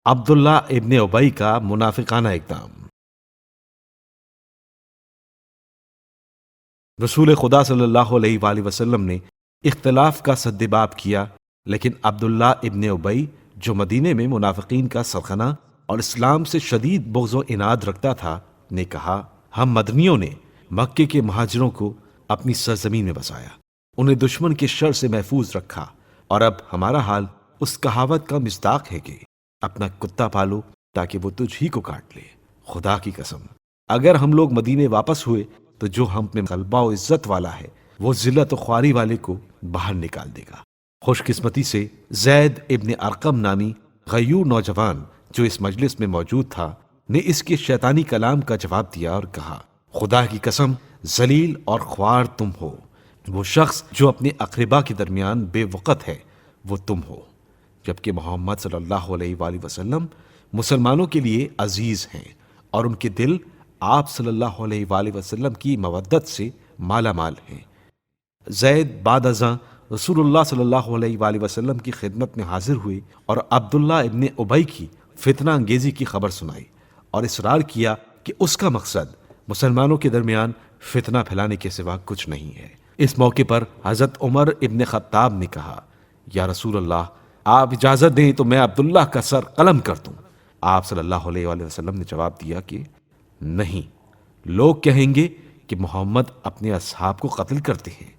عبداللہ ابن ابئی کا منافقانہ اقدام۔ رسول خدا صلی اللہ علیہ وآلہ وسلم نے اختلاف کا سدباب کیا، لیکن عبداللہ ابن ابئی جو مدینے میں منافقین کا سرخانہ اور اسلام سے شدید بغض و عناد رکھتا تھا نے کہا، ہم مدنیوں نے مکے کے مہاجروں کو اپنی سرزمین میں بسایا، انہیں دشمن کے شر سے محفوظ رکھا، اور اب ہمارا حال اس کہاوت کا مصداق ہے کہ اپنا کتا پالو تاکہ وہ تجھ ہی کو کاٹ لے۔ خدا کی قسم، اگر ہم لوگ مدینے واپس ہوئے تو جو ہم میں غلبہ و عزت والا ہے وہ ذلت و خواری والے کو باہر نکال دے گا۔ خوش قسمتی سے زید ابن ارقم نامی غیور نوجوان جو اس مجلس میں موجود تھا نے اس کے شیطانی کلام کا جواب دیا اور کہا، خدا کی قسم، ذلیل اور خوار تم ہو، وہ شخص جو اپنے اقربا کے درمیان بے وقت ہے وہ تم ہو، جبکہ محمد صلی اللہ علیہ وآلہ وسلم مسلمانوں کے لیے عزیز ہیں اور ان کے دل آپ صلی اللہ علیہ وآلہ وسلم کی مودت سے مالا مال ہیں۔ زید بعد ازاں رسول اللہ صلی اللہ علیہ وآلہ وسلم کی خدمت میں حاضر ہوئے اور عبداللہ ابن ابئی کی فتنہ انگیزی کی خبر سنائی اور اصرار کیا کہ اس کا مقصد مسلمانوں کے درمیان فتنہ پھیلانے کے سوا کچھ نہیں ہے۔ اس موقع پر حضرت عمر ابن خطاب نے کہا، یا رسول اللہ، آپ اجازت دیں تو میں عبداللہ کا سر قلم کر دوں۔ آپ صلی اللہ علیہ وآلہ وسلم نے جواب دیا کہ نہیں، لوگ کہیں گے کہ محمد اپنے اصحاب کو قتل کرتے ہیں۔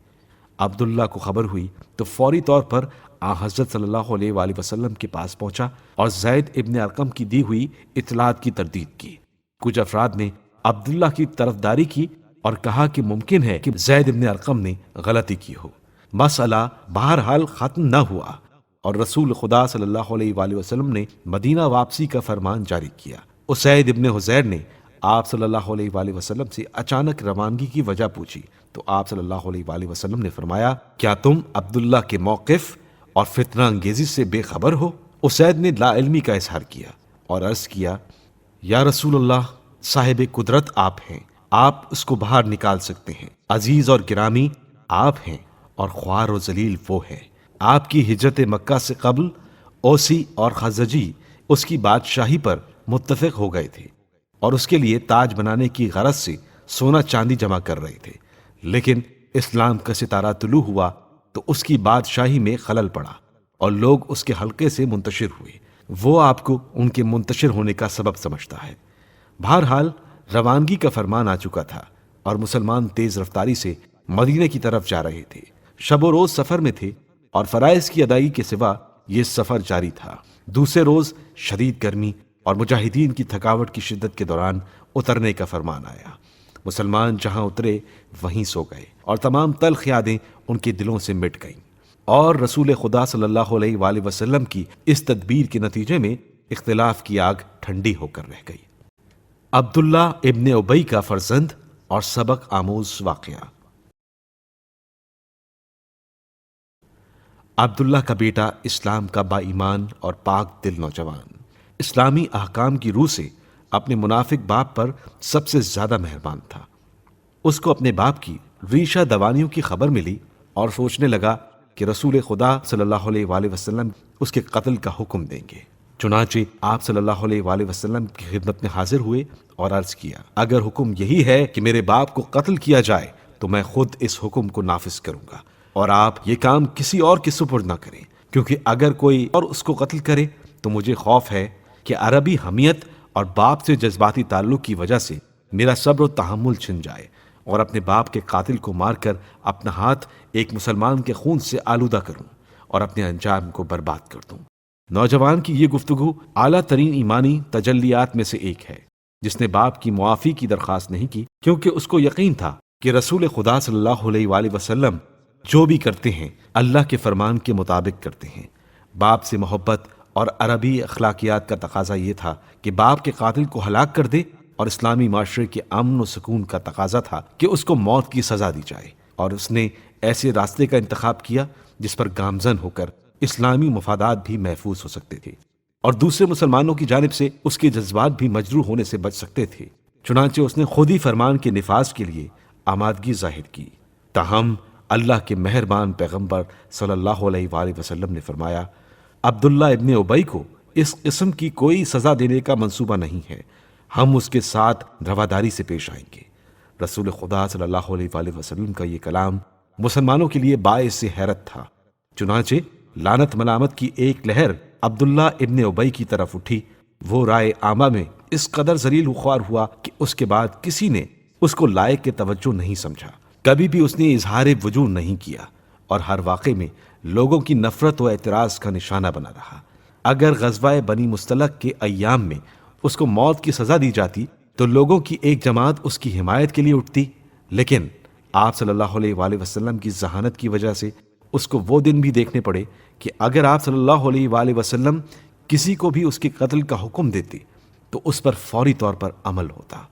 عبداللہ کو خبر ہوئی تو فوری طور پر حضرت صلی اللہ علیہ وآلہ وسلم کے پاس پہنچا اور زید ابن ارقم کی دی ہوئی اطلاعات کی تردید کی۔ کچھ افراد نے عبداللہ کی طرفداری کی اور کہا کہ ممکن ہے کہ زید ابن ارقم نے غلطی کی ہو۔ مسئلہ بہرحال ختم نہ ہوا اور رسول خدا صلی اللہ علیہ وآلہ وسلم نے مدینہ واپسی کا فرمان جاری کیا۔ اسید ابن حضیر نے آپ صلی اللہ علیہ وآلہ وسلم سے اچانک روانگی کی وجہ پوچھی تو آپ صلی اللہ علیہ وآلہ وسلم نے فرمایا، کیا تم عبداللہ کے موقف اور فتنہ انگیزی سے بے خبر ہو؟ اسید نے لا علمی کا اظہار کیا اور عرض کیا، یا رسول اللہ، صاحب قدرت آپ ہیں، آپ اس کو باہر نکال سکتے ہیں، عزیز اور گرامی آپ ہیں اور خوار و ذلیل وہ ہے۔ آپ کی ہجرت مکہ سے قبل اوسی اور خزرجی اس کی بادشاہی پر متفق ہو گئے تھے اور اس کے لیے تاج بنانے کی غرض سے سونا چاندی جمع کر رہے تھے، لیکن اسلام کا ستارہ طلوع ہوا تو اس کی بادشاہی میں خلل پڑا اور لوگ اس کے حلقے سے منتشر ہوئے۔ وہ آپ کو ان کے منتشر ہونے کا سبب سمجھتا ہے۔ بہرحال روانگی کا فرمان آ چکا تھا اور مسلمان تیز رفتاری سے مدینے کی طرف جا رہے تھے۔ شب و روز سفر میں تھے اور فرائض کی ادائیگی کے سوا یہ سفر جاری تھا۔ دوسرے روز شدید گرمی اور مجاہدین کی تھکاوٹ کی شدت کے دوران اترنے کا فرمان آیا۔ مسلمان جہاں اترے وہیں سو گئے اور تمام تلخ یادیں ان کے دلوں سے مٹ گئیں، اور رسول خدا صلی اللہ علیہ وآلہ وسلم کی اس تدبیر کے نتیجے میں اختلاف کی آگ ٹھنڈی ہو کر رہ گئی۔ عبداللہ ابن ابئی کا فرزند اور سبق آموز واقعہ۔ عبداللہ کا بیٹا اسلام کا با ایمان اور پاک دل نوجوان اسلامی احکام کی روح سے اپنے منافق باپ پر سب سے زیادہ مہربان تھا۔ اس کو اپنے باپ کی ریشہ دوانیوں کی خبر ملی اور سوچنے لگا کہ رسول خدا صلی اللہ علیہ وآلہ وسلم اس کے قتل کا حکم دیں گے۔ چنانچہ آپ صلی اللہ علیہ وآلہ وسلم کی خدمت میں حاضر ہوئے اور عرض کیا، اگر حکم یہی ہے کہ میرے باپ کو قتل کیا جائے تو میں خود اس حکم کو نافذ کروں گا، اور آپ یہ کام کسی اور کے سپرد نہ کریں، کیونکہ اگر کوئی اور اس کو قتل کرے تو مجھے خوف ہے کہ عربی حمیت اور باپ سے جذباتی تعلق کی وجہ سے میرا صبر و تحمل چھن جائے اور اپنے باپ کے قاتل کو مار کر اپنا ہاتھ ایک مسلمان کے خون سے آلودہ کروں اور اپنے انجام کو برباد کر دوں۔ نوجوان کی یہ گفتگو اعلیٰ ترین ایمانی تجلیات میں سے ایک ہے، جس نے باپ کی معافی کی درخواست نہیں کی، کیونکہ اس کو یقین تھا کہ رسول خدا صلی اللہ علیہ وآلہ وسلم جو بھی کرتے ہیں اللہ کے فرمان کے مطابق کرتے ہیں۔ باپ سے محبت اور عربی اخلاقیات کا تقاضا یہ تھا کہ باپ کے قاتل کو ہلاک کر دے، اور اسلامی معاشرے کے امن و سکون کا تقاضا تھا کہ اس کو موت کی سزا دی جائے، اور اس نے ایسے راستے کا انتخاب کیا جس پر گامزن ہو کر اسلامی مفادات بھی محفوظ ہو سکتے تھے اور دوسرے مسلمانوں کی جانب سے اس کے جذبات بھی مجروح ہونے سے بچ سکتے تھے۔ چنانچہ اس نے خود ہی فرمان کے نفاذ کے لیے آمادگی ظاہر کی۔ تاہم اللہ کے مہربان پیغمبر صلی اللہ علیہ وآلہ وسلم نے فرمایا، عبداللہ ابن ابئی کو اس قسم کی کوئی سزا دینے کا منصوبہ نہیں ہے، ہم اس کے ساتھ رواداری سے پیش آئیں گے۔ رسول خدا صلی اللہ علیہ وآلہ وسلم کا یہ کلام مسلمانوں کے لیے باعث حیرت تھا۔ چنانچہ لعنت ملامت کی ایک لہر عبداللہ ابن ابی کی طرف اٹھی۔ وہ رائے عامہ میں اس قدر ذلیل و خوار ہوا کہ اس کے بعد کسی نے اس کو لائق کے توجہ نہیں سمجھا۔ کبھی بھی اس نے اظہار وجود نہیں کیا اور ہر واقعے میں لوگوں کی نفرت و اعتراض کا نشانہ بنا رہا۔ اگر غزوہ بنی مستلق کے ایام میں اس کو موت کی سزا دی جاتی تو لوگوں کی ایک جماعت اس کی حمایت کے لیے اٹھتی، لیکن آپ صلی اللہ علیہ وآلہ وسلم کی ذہانت کی وجہ سے اس کو وہ دن بھی دیکھنے پڑے کہ اگر آپ صلی اللہ علیہ وآلہ وسلم کسی کو بھی اس کے قتل کا حکم دیتے تو اس پر فوری طور پر عمل ہوتا۔